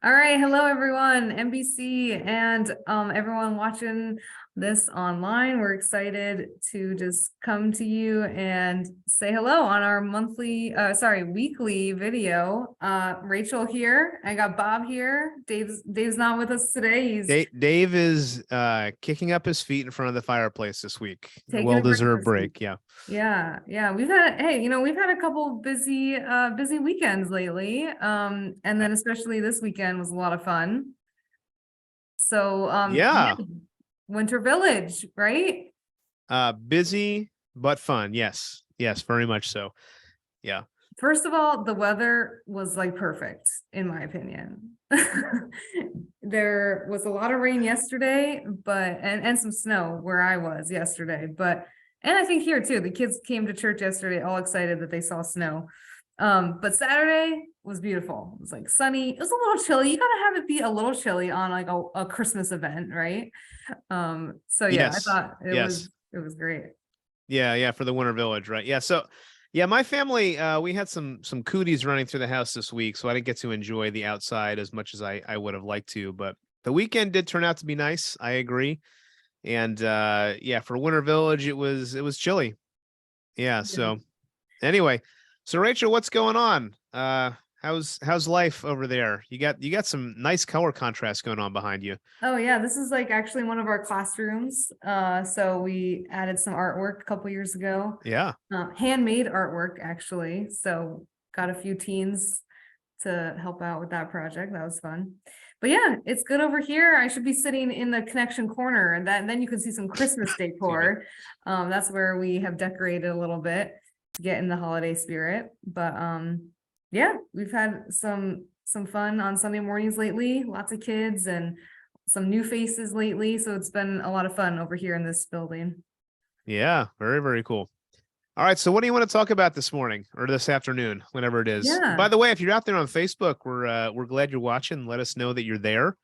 All right, hello everyone, NBC and everyone watching this online. We're excited to just come to you and say hello on our weekly video. Rachel here. I got Bob here. Dave's not with us today. He's Dave is kicking up his feet in front of the fireplace this week. A taking a break well-deserved this break. week. Yeah. Yeah. We've had a couple busy weekends lately. And then especially this weekend was a lot of fun. So Yeah. Winter Village, right? Busy but fun. Yes. Yes, very much so. Yeah. First of all, the weather was like perfect, in my opinion. There was a lot of rain yesterday, and some snow where I was yesterday, and I think here too, the kids came to church yesterday all excited that they saw snow. But Saturday was beautiful. It was like sunny. It was a little chilly. You gotta have it be a little chilly on like a Christmas event, right? So yeah, I Yes. thought Yes. it was great. Yeah, for the Winter Village, right? Yeah. So yeah, my family, we had some cooties running through the house this week, so I didn't get to enjoy the outside as much as I would have liked to, but the weekend did turn out to be nice. I agree. And yeah, for Winter Village, it was chilly. Yeah. Yeah. So anyway, so Rachel, what's going on? How's life over there? You got some nice color contrast going on behind you. Oh yeah, this is like actually one of our classrooms. So we added some artwork a couple years ago. Yeah. Handmade artwork actually. So got a few teens to help out with that project. That was fun. But yeah, it's good over here. I should be sitting in the connection corner, and then you can see some Christmas decor. That's where we have decorated a little bit to get in the holiday spirit. But yeah, we've had some fun on Sunday mornings lately, lots of kids and some new faces lately. So it's been a lot of fun over here in this building. Yeah, very, very cool. All right, so what do you want to talk about this morning or this afternoon, whenever it is? Yeah. By the way, if you're out there on Facebook, we're glad you're watching. Let us know that you're there.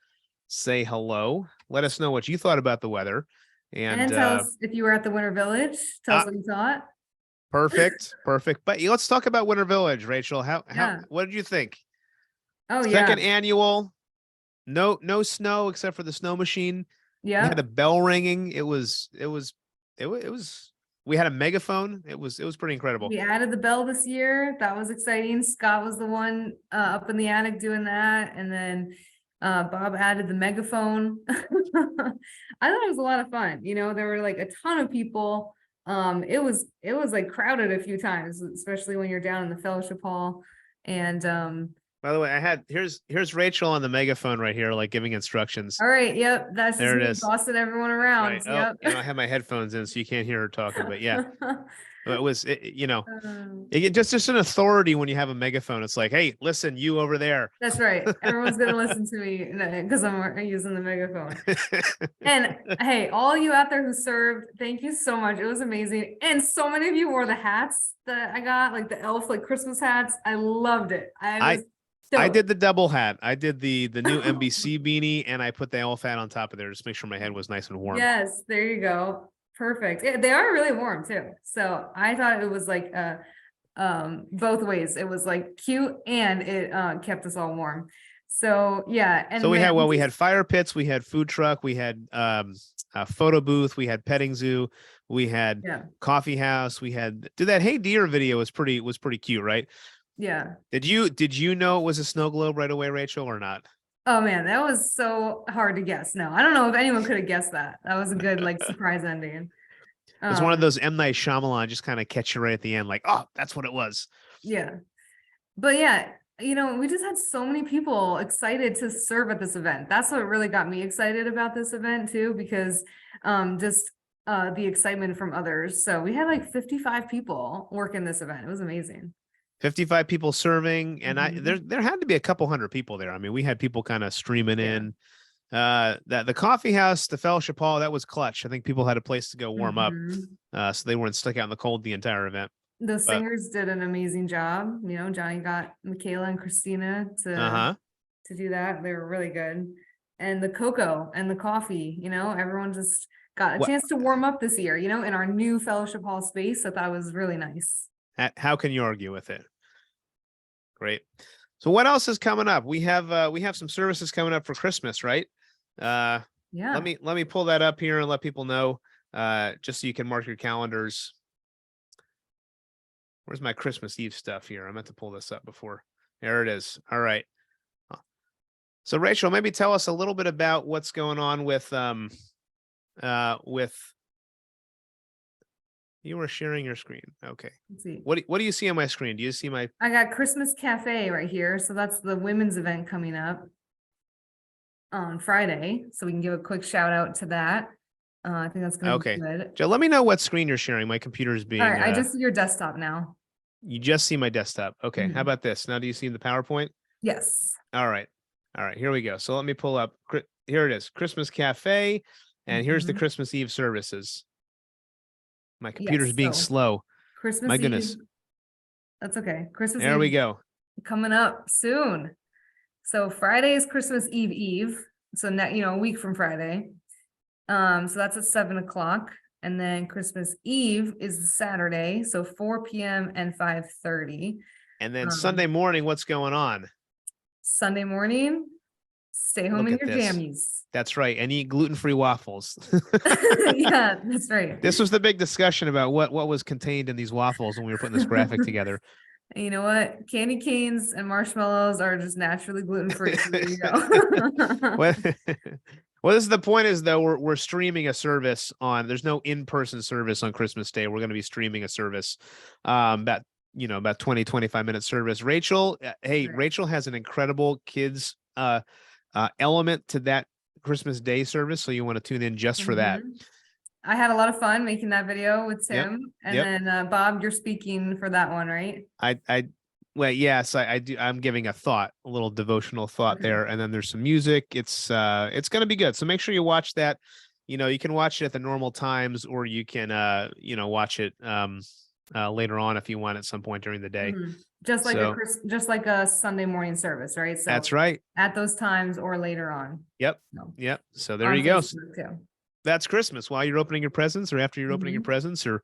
Say hello. Let us know what you thought about the weather. And tell us if you were at the Winter Village. Tell us what you thought. Perfect. But let's talk about Winter Village, Rachel. What did you think? Oh yeah. Second annual, no snow except for the snow machine. Yeah. We had a bell ringing. It was we had a megaphone. It was pretty incredible. We added the bell this year. That was exciting. Scott was the one up in the attic doing that. And then Bob added the megaphone. I thought it was a lot of fun. There were like a ton of people. It was like crowded a few times, especially when you're down in the fellowship hall. And by the way, here's Rachel on the megaphone right here, like giving instructions. All right, yep, that's there just it me is. bossing everyone around. Right. Yep. I have my headphones in, so you can't hear her talking. But yeah, it just an authority when you have a megaphone. It's like, hey, listen, you over there. That's right. Everyone's gonna listen to me because I'm using the megaphone. And hey, all you out there who served, thank you so much. It was amazing. And so many of you wore the hats that I got, like the elf, like Christmas hats. I loved it. I did the double hat. I did the new NBC beanie, and I put the elf hat on top of there just to make sure my head was nice and warm. Yes, there you go. Perfect. Yeah, they are really warm too. So I thought it was like both ways. It was like cute and it kept us all warm. So yeah. And so we had fire pits, we had food truck, we had a photo booth, we had petting zoo, we had coffee house, we had that Hey Deer video was pretty cute, right? Yeah. Did you know it was a snow globe right away, Rachel, or not? Oh man, that was so hard to guess. No, I don't know if anyone could have guessed that. That was a good like surprise ending. It was one of those M. Night Shyamalan just kind of catch you right at the end, like, oh, that's what it was. Yeah. But yeah, we just had so many people excited to serve at this event. That's what really got me excited about this event too, because just the excitement from others. So we had like 55 people working this event. It was amazing. 55 people serving, and there had to be a couple hundred people there. I mean, we had people kind of streaming in. That the coffee house, the fellowship hall, that was clutch. I think people had a place to go warm up, so they weren't stuck out in the cold the entire event. The singers did an amazing job. Johnny got Michaela and Christina to do that. They were really good. And the cocoa and the coffee, everyone just got a chance to warm up this year, in our new fellowship hall space. I thought it was really nice. How can you argue with it? Great. So what else is coming up? We have some services coming up for Christmas, right? Let Yeah. me pull that up here and let people know, just so you can mark your calendars. Where's my Christmas Eve stuff here? I meant to pull this up before. There it is. All right. So Rachel, maybe tell us a little bit about what's going on with you were sharing your screen. Okay. Let's see. What do you see on my screen? Do you see my I got Christmas Cafe right here. So that's the women's event coming up on Friday. So we can give a quick shout out to that. I think that's gonna be Okay. good. Joe, let me know what screen you're sharing. My computer is All being right, I just see your desktop now. you just see my desktop. Okay. How Mhm. about this? Now do you see the PowerPoint? Yes. All right. All right, here we go. So let me pull up. Here it is, Christmas Cafe, and here's the Mhm. Christmas Eve services. My computer's Yes, being so slow. Christmas My Eve. goodness. That's okay. Christmas There we Eve go. coming up soon. So Friday is Christmas Eve. So a week from Friday. So that's at 7 o'clock. And then Christmas Eve is Saturday, so 4 p.m. and 5:30. And then Um, Sunday morning, what's going on? Sunday morning, stay home Look in at your this. jammies. That's right. And eat gluten-free waffles. Yeah, that's right. This was the big discussion about what was contained in these waffles when we were putting this graphic together. And you know what? Candy canes and marshmallows are just naturally gluten-free. So there you go. Well, well, this is the point is though, we're streaming a service there's no in-person service on Christmas Day. We're going to be streaming a service, about 20, 25-minute service. Rachel, hey, Right. Rachel has an incredible kids element to that Christmas Day service. So you want to tune in just for that. Mhm. I had a lot of fun making that video with Yep. Tim. And Yep. then Bob, you're speaking for that one, right? Well, yes, I do. I'm giving a little devotional thought Okay. there. And then there's some music. It's going to be good. So make sure you watch that. You can watch it at the normal times, or you can, watch it, later on if you want at some point during the day. Mhm. So Just like a Sunday morning service, right? So that's right. at those times or later on. Yep. No. Yep. So there On you go. Facebook too. That's Christmas while you're opening your presents, or after you're opening your Mhm. presents, or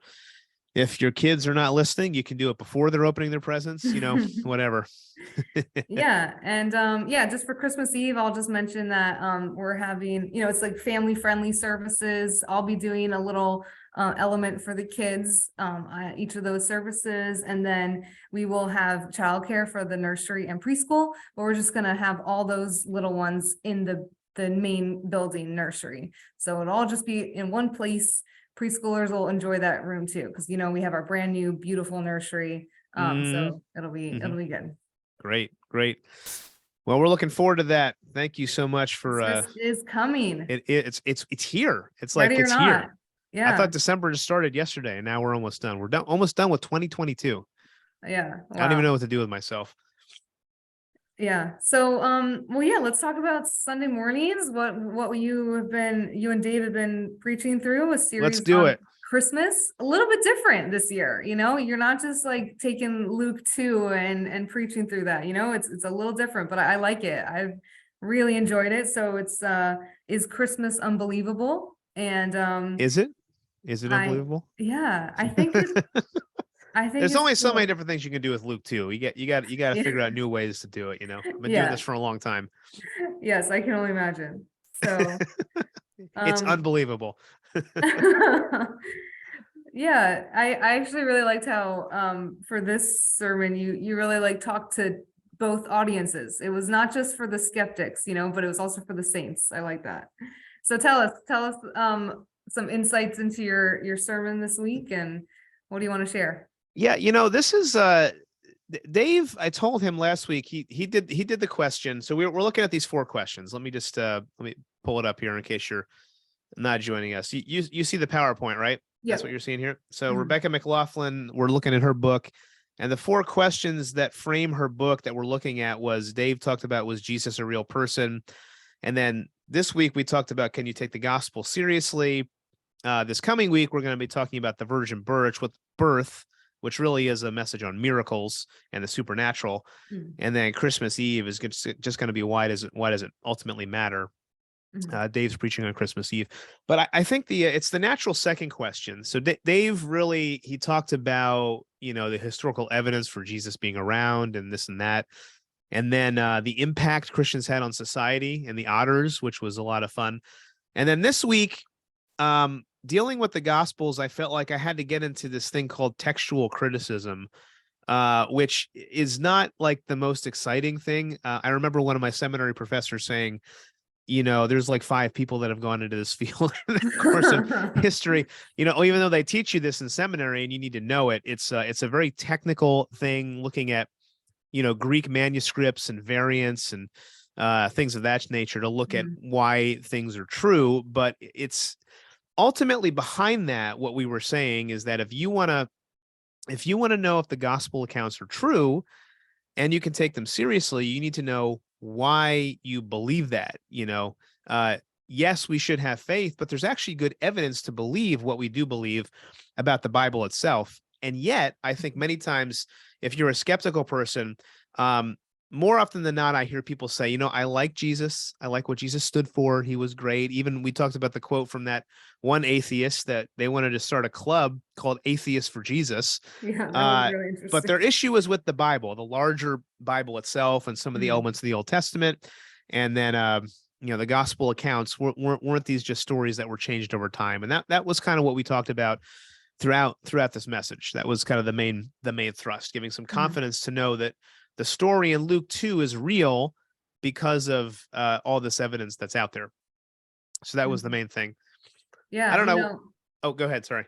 if your kids are not listening, you can do it before they're opening their presents, whatever. Yeah, and just for Christmas Eve, I'll just mention that we're having, it's like family friendly services. I'll be doing a little element for the kids at each of those services, and then we will have childcare for the nursery and preschool, but we're just gonna have all those little ones in the main building nursery. So it'll all just be in one place. Preschoolers will enjoy that room too, because we have our brand new beautiful nursery. So it'll be good. Great. Well, we're looking forward to that. Thank you so much for Christmas is coming. it's here. It's like Ready or it's not. here. Yeah. I thought December just started yesterday, and now we're almost done. We're almost done with 2022. Yeah. I don't even Wow. know what to do with myself. Yeah. So, well, yeah, let's talk about Sunday mornings. What you and Dave have been preaching through a series Let's do on it. Christmas, a little bit different this year. You're not just like taking Luke 2 and preaching through that. It's a little different, but I like it. I've really enjoyed it. So it's is Christmas unbelievable? And Is it unbelievable? I think There's it's only so many cool. different things you can do with Luke too. You got to Yeah. figure out new ways to do it. I've been doing Yeah. this for a long time. Yes, I can only imagine. So, It's um, unbelievable. yeah, I actually really liked how, for this sermon, you really like talked to both audiences. It was not just for the skeptics, but it was also for the saints. I like that. So tell us, some insights into your sermon this week, and what do you want to share? Yeah, this is Dave. I told him last week he did the question. So we're looking at these 4 questions. Let me just let me pull it up here in case you're not joining us. You see the PowerPoint, right? Yeah. That's what you're seeing here. So Mhm. Rebecca McLaughlin, we're looking at her book, and the 4 questions that frame her book that we're looking at was Dave talked about, was Jesus a real person? And then this week we talked about, can you take the gospel seriously? This coming week we're going to be talking about the virgin birth, which really is a message on miracles and the supernatural. Mhm. And then Christmas Eve is just going to be why does it ultimately matter? Mhm. Dave's preaching on Christmas Eve, but I think it's the natural second question. So Dave really, he talked about, the historical evidence for Jesus being around and this and that. and then the impact Christians had on society and the otters, which was a lot of fun. And then this week, dealing with the Gospels, I felt like I had to get into this thing called textual criticism, which is not like the most exciting thing. I remember one of my seminary professors saying, there's like 5 people that have gone into this field in the course of history, even though they teach you this in seminary and you need to know it, it's a very technical thing, looking at, Greek manuscripts and variants and things of that nature to look at why things are true. But it's ultimately behind that, what we were saying is that if you want to know if the gospel accounts are true and you can take them seriously, you need to know why you believe that. Yes, we should have faith, but there's actually good evidence to believe what we do believe about the Bible itself. And yet, I think many times, if you're a skeptical person, more often than not, I hear people say, I like Jesus. I like what Jesus stood for. He was great. Even we talked about the quote from that one atheist that they wanted to start a club called Atheists for Jesus. Yeah, that was really interesting. But their issue is with the Bible, the larger Bible itself, and some of the elements of the Old Testament. And then, the gospel accounts weren't these just stories that were changed over time. And that was kind of what we talked about throughout this message. That was kind of the main thrust, giving some confidence to know that the story in Luke 2 is real because of all this evidence that's out there. So that was the main thing. Yeah. I don't know. Oh, go ahead. Sorry.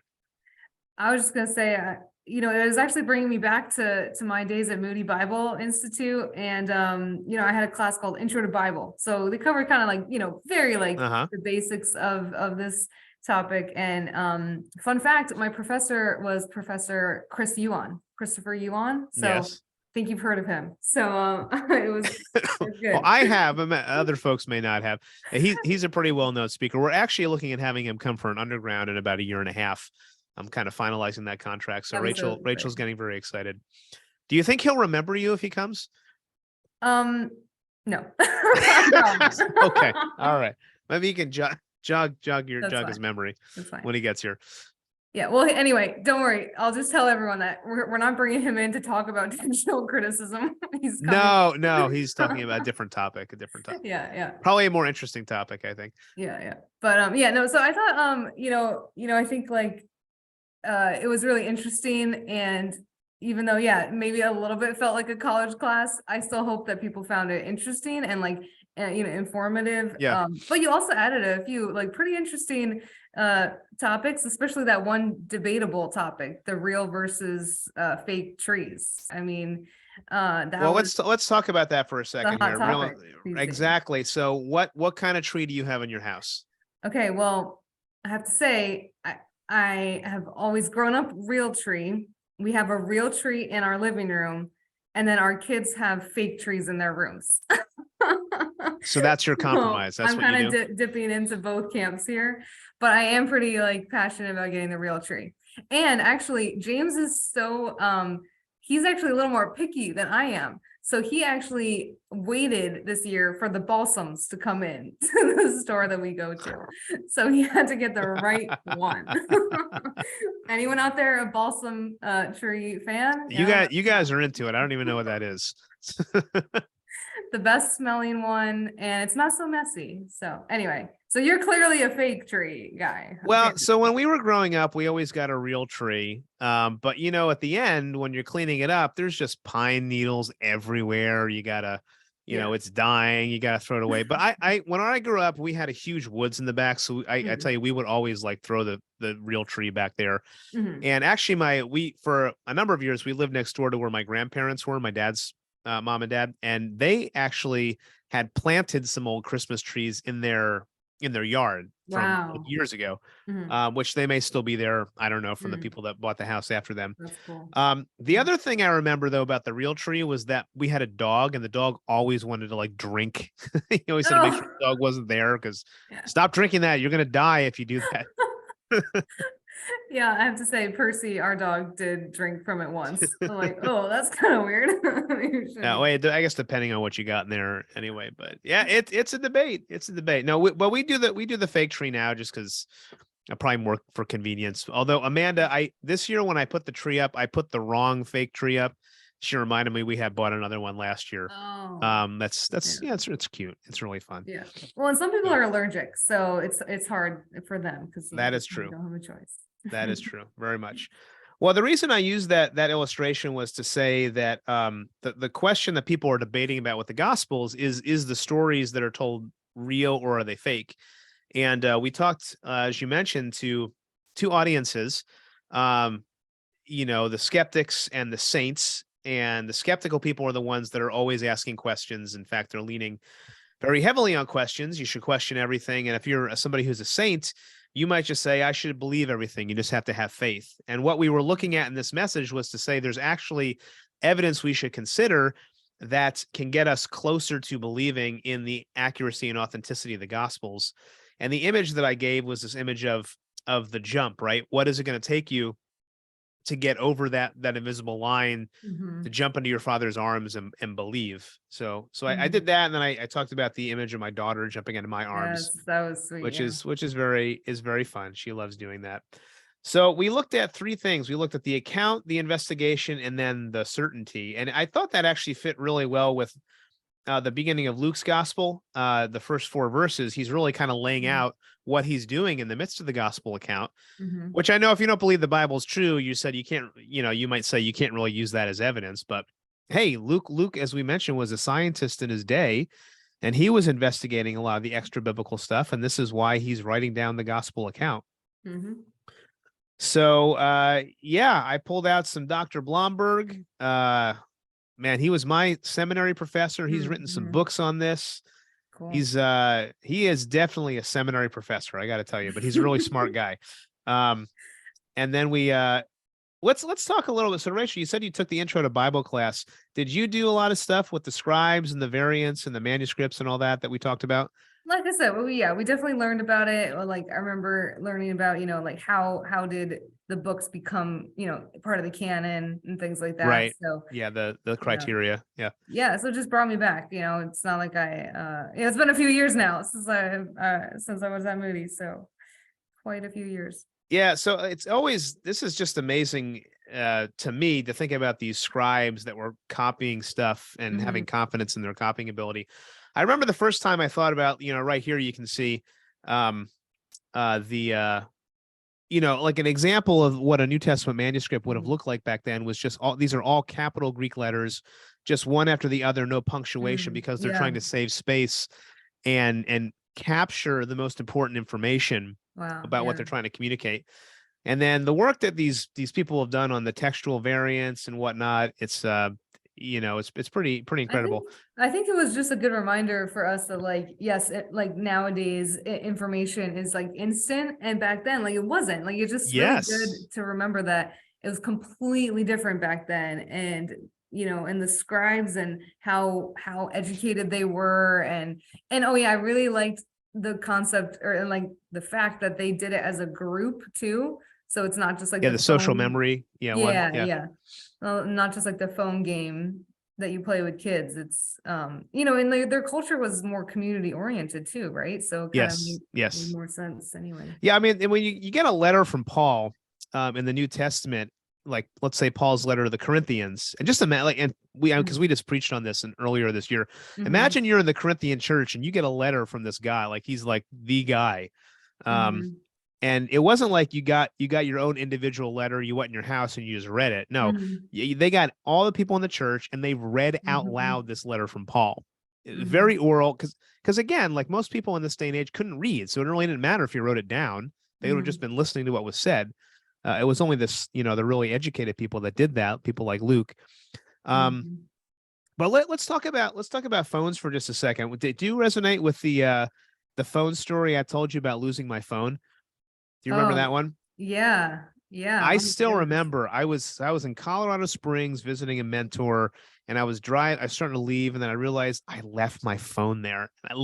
I was just going to say, it was actually bringing me back to my days at Moody Bible Institute. And, I had a class called Intro to Bible. So they covered kind of like, very like the basics of this topic. And fun fact, my professor was Professor Christopher Yuan. So yes. I think you've heard of him. So it was good. Well, I have. Other folks may not have. He's a pretty well-known speaker. We're actually looking at having him come for an underground in about a year and a half. I'm kind of finalizing that contract. So Rachel's getting very excited. Do you think he'll remember you if he comes? No. Okay. All right. Maybe you can jog his memory when he gets here. Yeah. Well, anyway, don't worry. I'll just tell everyone that we're not bringing him in to talk about textual criticism. No, he's talking about a different topic. Yeah. Probably a more interesting topic, I think. Yeah. But no. So I thought I think like it was really interesting, and even though maybe a little bit felt like a college class, I still hope that people found it interesting and like informative. Yeah. But you also added a few like pretty interesting topics, especially that one debatable topic, the real versus fake trees. I mean, let's talk about that for a second here. Exactly. So what kind of tree do you have in your house? Okay, well, I have to say, I have always grown up real tree. We have a real tree in our living room, and then our kids have fake trees in their rooms. So that's your compromise. That's I'm kind of dipping into both camps here, but I am pretty like passionate about getting the real tree. And actually, James is so he's actually a little more picky than I am. So he actually waited this year for the balsams to come in to the store that we go to. So he had to get the right one. Anyone out there a balsam tree fan? You guys are into it. I don't even know what that is. The best smelling one, and it's not so messy. So anyway, so you're clearly a fake tree guy. Well, so when we were growing up, we always got a real tree. But at the end, when you're cleaning it up, there's just pine needles everywhere. You gotta, it's dying. You gotta throw it away. But when I grew up, we had a huge woods in the back. So I tell you, we would always like throw the real tree back there. And actually, for a number of years, we lived next door to where my grandparents were, my dad's mom and dad, and they actually had planted some old Christmas trees in their yard from years ago, which they may still be there. I don't know, from the people that bought the house after them. That's cool. The other thing I remember though about the real tree was that we had a dog, and the dog always wanted to like drink. He always said to make sure the dog wasn't there, because stop drinking that. You're going to die if you do that. Yeah, I have to say, Percy, our dog, did drink from it once. I'm like, oh, that's kind of weird. No, wait, I guess depending on what you got in there anyway. But yeah, it's a debate. It's a debate. No, we do the fake tree now just because probably more for convenience. Although Amanda, this year when I put the tree up, I put the wrong fake tree up. she reminded me we had bought another one last year. Oh, That's yeah. yeah, it's cute. It's really fun. Yeah. Well, and some people So are allergic, so it's hard for them because that is they true. don't have a choice. That is true. Very much. Well, the reason I used that illustration was to say that the question that people are debating about with the Gospels is the stories that are told real or are they fake? And we talked, as you mentioned, to two audiences, um, the skeptics and the saints. And the skeptical people are the ones that are always asking questions. In fact, they're leaning very heavily on questions. You should question everything. And if you're somebody who's a saint, you might just say, I should believe everything. You just have to have faith. And what we were looking at in this message was to say there's actually evidence we should consider that can get us closer to believing in the accuracy and authenticity of the Gospels. And the image that I gave was this image of the jump, right? What is it going to take you to get over that invisible line, to Mhm. jump into your father's arms and believe. I did Mhm. that, and then I talked about the image of my daughter jumping into my arms, Yes, that was sweet. which Yeah. is very fun. She loves doing that. So we looked at three things. We looked at the account, the investigation, and then the certainty. And I thought that actually fit really well with the beginning of Luke's gospel, the first 4 verses. He's really kind of laying Mhm. out what he's doing in the midst of the gospel account, Mhm. which I know if you don't believe the Bible's true, you said you can't, you might say you can't really use that as evidence. But hey, Luke, as we mentioned, was a scientist in his day, and he was investigating a lot of the extra biblical stuff. And this is why he's writing down the gospel account. Mhm. So yeah, I pulled out some Dr. Blomberg. Man, he was my seminary professor. He's written some Mhm. books on this. Cool. He is definitely a seminary professor, I got to tell you, but he's a really smart guy. Um, and then we let's talk a little bit. So Rachel, you said you took the intro to Bible class. Did you do a lot of stuff with the scribes and the variants and the manuscripts and all that we talked about? Like I said, yeah, we definitely learned about it. Or like I remember learning about, like how did the books become, part of the canon and things like that. Right. So Yeah, the yeah, criteria. Yeah. yeah. So it just brought me back. It's not like it's been a few years now since I was at Moody. So quite a few years. Yeah, so it's always this is just amazing to me to think about these scribes that were copying stuff and Hmm. having confidence in their copying ability. I remember the first time I thought about, right here you can see um the like an example of what a New Testament manuscript would have looked like back then was just these are all capital Greek letters, just one after the other, no punctuation because they're trying Yeah. to save space and capture the most important information Wow. about what Yeah. they're trying to communicate. And then the work that these people have done on the textual variants and whatnot, it's pretty I think incredible. I think it was just a good reminder for us that yes, like nowadays information is like instant, and back then like it wasn't. Like it's just really Yes. good to remember that it was completely different back then, and and the scribes and how educated they were, and oh yeah, I really liked the concept or and like the fact that they did it as a group too. So it's not just like Yeah, the the social phone. memory. Yeah, one. Yeah, Yeah. yeah. Well, not just like the phone game that you play with kids. It's and their culture was more community oriented too, right? So it kind of Yes. made Yes. more sense anyway. Yeah, I mean, and when you get a letter from Paul in the New Testament, like let's say Paul's letter to the Corinthians, and just imagine, like, and because we just preached on this earlier this year. Mm-hmm. Imagine you're in the Corinthian church and you get a letter from this guy, like he's like the guy. Um, Mm-hmm. and it wasn't like you got your own individual letter, you went in your house and you just read it. No, Mm-hmm. they got all the people in the church and they read out Mm-hmm. loud this letter from Paul. Mm-hmm. Very oral, because again, like most people in this day and age couldn't read, so it really didn't matter if you wrote it down. They would have just Mm-hmm. been listening to what was said. It was only this, the really educated people that did that, people like Luke. Um, Mm-hmm. but let's talk about phones for just a second. Do you resonate with the phone story I told you about losing my phone? Do you remember Oh that one? yeah, yeah. I Oh my still goodness. remember I was in Colorado Springs visiting a mentor, and I was starting to leave, and then I realized I left my phone there. I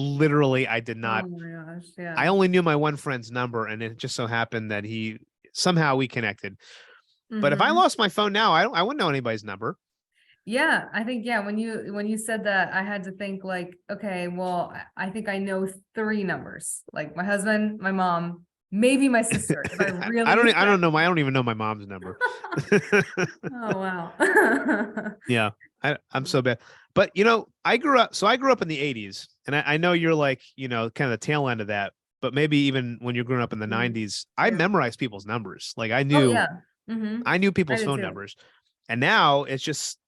did Oh not. my gosh. Yeah. I only knew my one friend's number, and it just so happened that he somehow we connected. But if I Mm-hmm. lost my phone now, I wouldn't know anybody's number. Yeah, I think yeah, when you said that, I had to think like, okay, well, I think I know three numbers, like my husband, my mom, Maybe my sister, if I I really don't. I start. don't know. I don't even know my mom's number. Oh, wow. Yeah, I'm so bad. But I grew up. So I grew up in the '80s, and I know you're like, kind of the tail end of that. But maybe even when you're growing up in the Mhm. '90s, I Yeah. memorized people's numbers. Like Oh, yeah. I knew I people's did phone too. numbers, and now it's just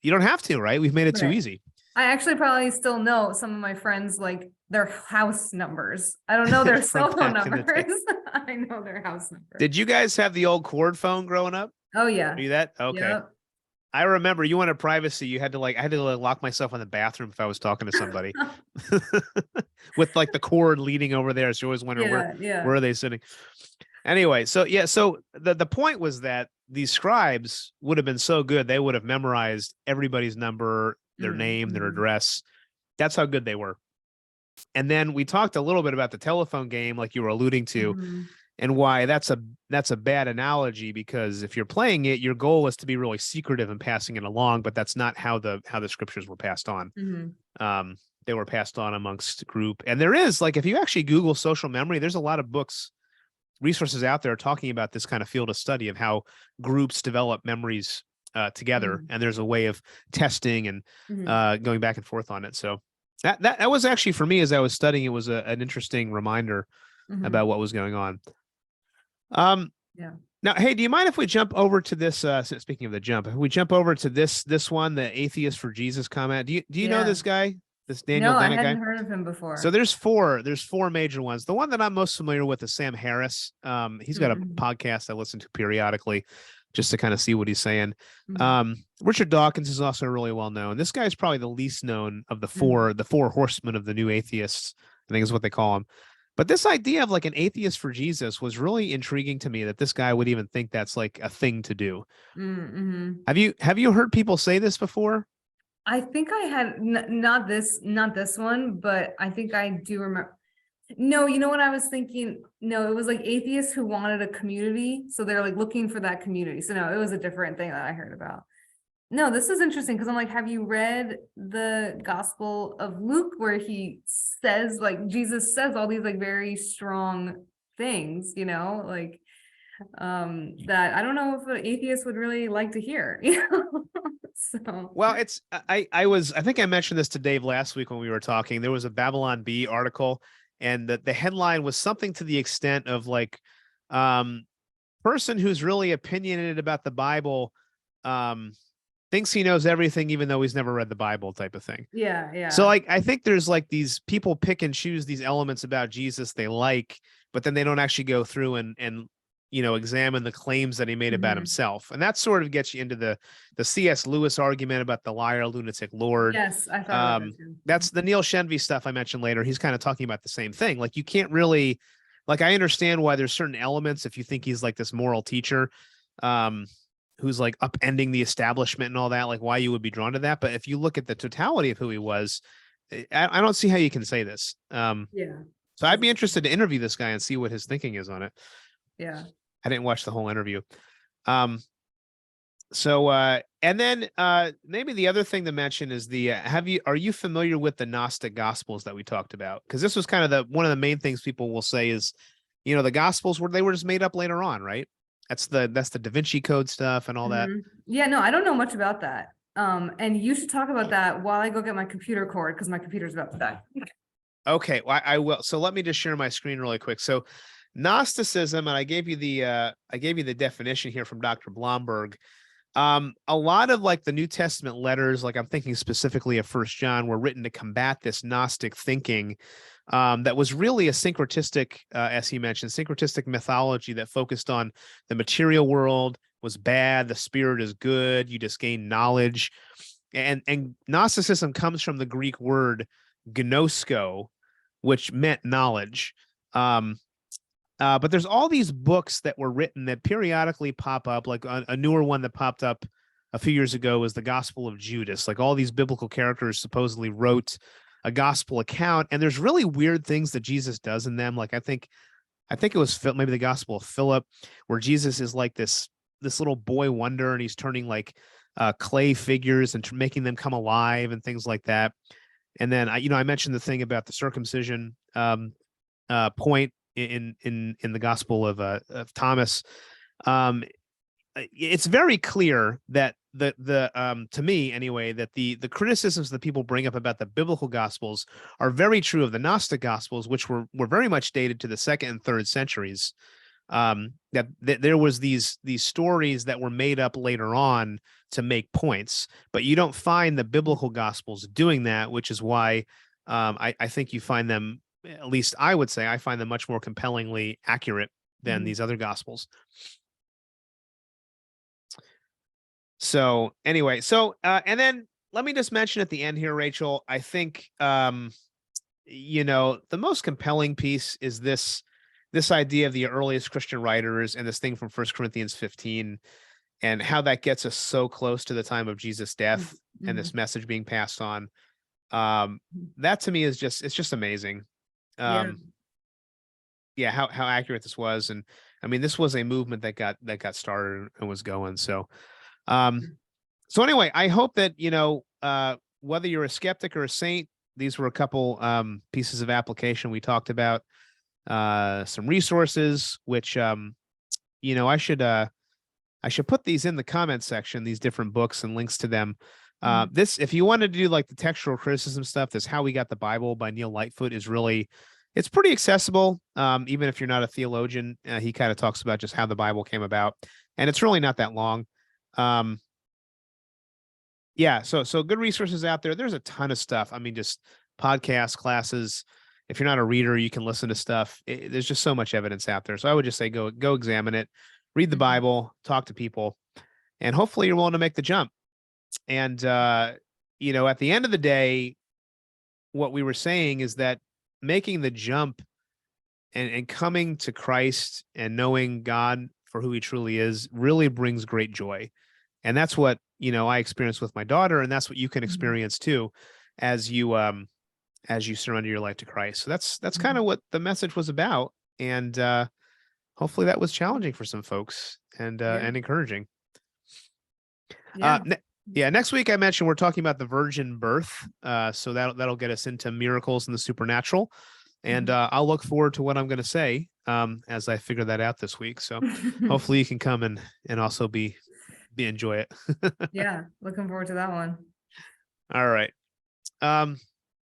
you don't have to, right? We've made it too Right. easy. I actually probably still know some of my friends, like their house numbers. I don't know their From cell phone back in the numbers. day. I know their house number. Did you guys have the old cord phone growing up? Oh, Are yeah. you that? Okay. Yep. I remember you wanted privacy. You had to I had to like lock myself in the bathroom if I was talking to somebody with like the cord leading over there. So you always wonder Yeah, where yeah. are they sitting? Anyway, so yeah, so the point was that these scribes would have been so good, they would have memorized everybody's number, their name, their Mm-hmm. address. That's how good they were. And then we talked a little bit about the telephone game, like you were alluding to, Mm-hmm. and why that's a bad analogy, because if you're playing it, your goal is to be really secretive and passing it along, but that's not how the scriptures were passed on. Mm-hmm. They were passed on amongst group. And there is, like, if you actually Google social memory, there's a lot of books, resources out there talking about this kind of field of study of how groups develop memories together, Mm-hmm. and there's a way of testing and Mm-hmm. going back and forth on it. So that was actually, for me, as I was studying, it was an interesting reminder Mm-hmm. about what was going on. Um, Yeah. Now, hey, do you mind if we jump over to this? Speaking of the jump, if we jump over to this one, the Atheist for Jesus comment. Do you know Yeah. this guy, this Daniel No, I Dennett hadn't guy? heard of him So before. there's four major ones. The one that I'm most familiar with is Sam Harris. He's got a Mm-hmm. podcast I listen to periodically, just to kind of see what he's saying. Mm-hmm. Richard Dawkins is also really well known. This guy's probably the least known of the Mm-hmm. four horsemen of the new atheists, I think is what they call him. But this idea of like an atheist for Jesus was really intriguing to me, that this guy would even think that's like a thing to do. Mm-hmm. Have you heard people say this before? I think I had not this one, but I think I do remember. No, you know what I was thinking? No, it was like atheists who wanted a community. So they're like looking for that community. So no, it was a different thing that I heard about. No, this is interesting because I'm like, have you read the Gospel of Luke where he says, like, Jesus says all these like very strong things, like that I don't know if an atheist would really like to hear, So Well, I think I mentioned this to Dave last week when we were talking. There was a Babylon Bee article, and the headline was something to the extent of like, um, person who's really opinionated about the Bible, um, thinks he knows everything even though he's never read the Bible, type of thing. yeah, So yeah. like, I think there's like these people pick and choose these elements about Jesus they like, but then they don't actually go through and examine the claims that he made about Mhm. himself. And that sort of gets you into the C.S. Lewis argument about the liar, lunatic Lord. Yes, I thought about that too. That's the Neil Shenvi stuff I mentioned later. He's kind of talking about the same thing. Like, you can't really, like, I understand why there's certain elements, if you think he's like this moral teacher, um, who's like upending the establishment and all that, like why you would be drawn to that. But if you look at the totality of who he was, I don't see how you can say this. Yeah, So I'd be interested to interview this guy and see what his thinking is on it. yeah. I didn't watch the whole interview. Um, and then maybe the other thing to mention is are you familiar with the Gnostic Gospels that we talked about? Because this was kind of one of the main things people will say is, the Gospels they were just made up later on, right? That's the Da Vinci Code stuff and all that. Yeah, no, I don't know much about that. And you should talk about that while I go get my computer cord because my computer's about to die. Okay, well, I will. So let me just share my screen really quick. So Gnosticism, and I gave you the definition here from Dr. Blomberg. A lot of like the New Testament letters, like I'm thinking specifically of First John, were written to combat this Gnostic thinking, that was really a syncretistic, as he mentioned, syncretistic mythology that focused on the material world was bad, the spirit is good, you just gain knowledge. And Gnosticism comes from the Greek word gnosko, which meant knowledge. But there's all these books that were written that periodically pop up. Like a newer one that popped up a few years ago was the Gospel of Judas. Like, all these biblical characters supposedly wrote a gospel account, and there's really weird things that Jesus does in them. Like, I think it was maybe the Gospel of Philip, where Jesus is like this little boy wonder, and he's turning like clay figures and making them come alive and things like that. And then I mentioned the thing about the circumcision point in the Gospel of Thomas, it's very clear that the to me anyway, that the criticisms that people bring up about the biblical Gospels are very true of the Gnostic Gospels, which were very much dated to the 2nd and 3rd centuries. That there was these stories that were made up later on to make points, but you don't find the biblical Gospels doing that, which is why I think you find them, at least I would say, I find them much more compellingly accurate than these other Gospels. So anyway, and then let me just mention at the end here, Rachel, I think, you know, the most compelling piece is this idea of the earliest Christian writers and this thing from 1 Corinthians 15 and how that gets us so close to the time of Jesus' death and this message being passed on. That to me is it's just amazing. Yeah, how accurate this was. And I mean, this was a movement that got started and was going. So anyway, I hope that, you know, whether you're a skeptic or a saint, these were a couple pieces of application we talked about, some resources, which, you know, I should put these in the comment section, these different books and links to them. This, if you wanted to do like the textual criticism stuff, this How We Got the Bible by Neil Lightfoot is really, it's pretty accessible. Even if you're not a theologian, he kind of talks about just how the Bible came about, and it's really not that long. Yeah, so good resources out there. There's a ton of stuff. I mean, just podcasts, classes. If you're not a reader, you can listen to stuff. There's just so much evidence out there. So I would just say go examine it, read the Bible, talk to people, and hopefully you're willing to make the jump. And you know, at the end of the day, what we were saying is that making the jump and coming to Christ and knowing God for who he truly is really brings great joy. And that's what, you know, I experienced with my daughter, and that's what you can experience too as you surrender your life to Christ. So that's kind of what the message was about. And hopefully that was challenging for some folks and encouraging. Next week I mentioned we're talking about the virgin birth. So that'll get us into miracles and the supernatural. And I'll look forward to what I'm going to say as I figure that out this week. So hopefully you can come and also enjoy it. Yeah, looking forward to that one. All right.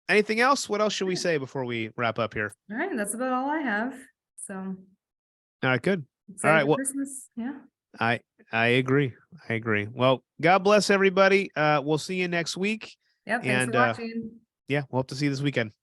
Anything else? What else should we say before we wrap up here? All right, that's about all I have. So. All right, good. Excited all right, well, Christmas. Yeah. I agree. Well, God bless everybody. We'll see you next week. Yep. Thanks for watching. Yeah, we'll hope to see you this weekend.